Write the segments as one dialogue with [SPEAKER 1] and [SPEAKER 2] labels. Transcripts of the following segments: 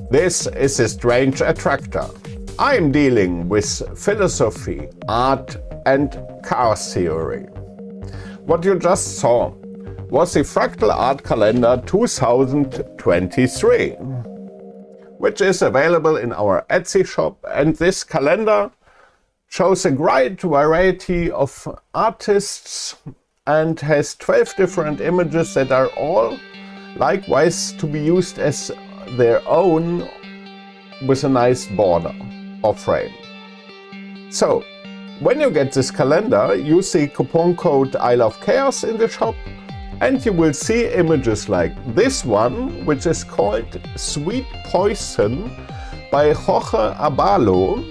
[SPEAKER 1] This is a strange attractor. I am dealing with philosophy, art and car theory. What you just saw was the Fractal Art Calendar 2023, which is available in our Etsy shop, and this calendar shows a great variety of artists and has 12 different images that are all likewise to be used as their own with a nice border or frame. So, when you get this calendar, use the coupon code I Love Chaos in the shop and you will see images like this one, which is called Sweet Poison by Jorge Abalo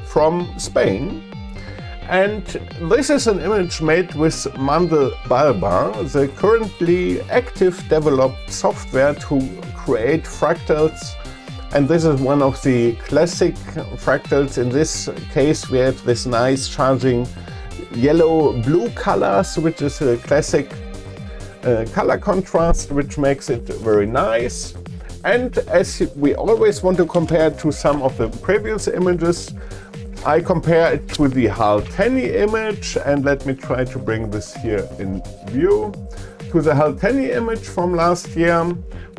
[SPEAKER 1] from Spain. And this is an image made with Mandelbarba, the currently active developed software to create fractals. And this is one of the classic fractals. In this case, we have this nice charging yellow-blue colors, which is a classic color contrast, which makes it very nice. And as we always want to compare to some of the previous images, I compare it to the Haltenny image, and let me try to bring this here in view, to the Haltenny image from last year.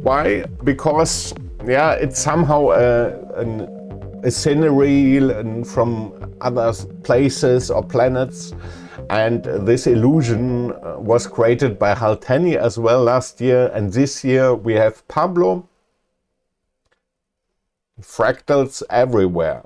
[SPEAKER 1] Why? Because yeah, it's somehow a scenery from other places or planets, and this illusion was created by Haltenny as well last year, and this year we have Pablo. Fractals everywhere.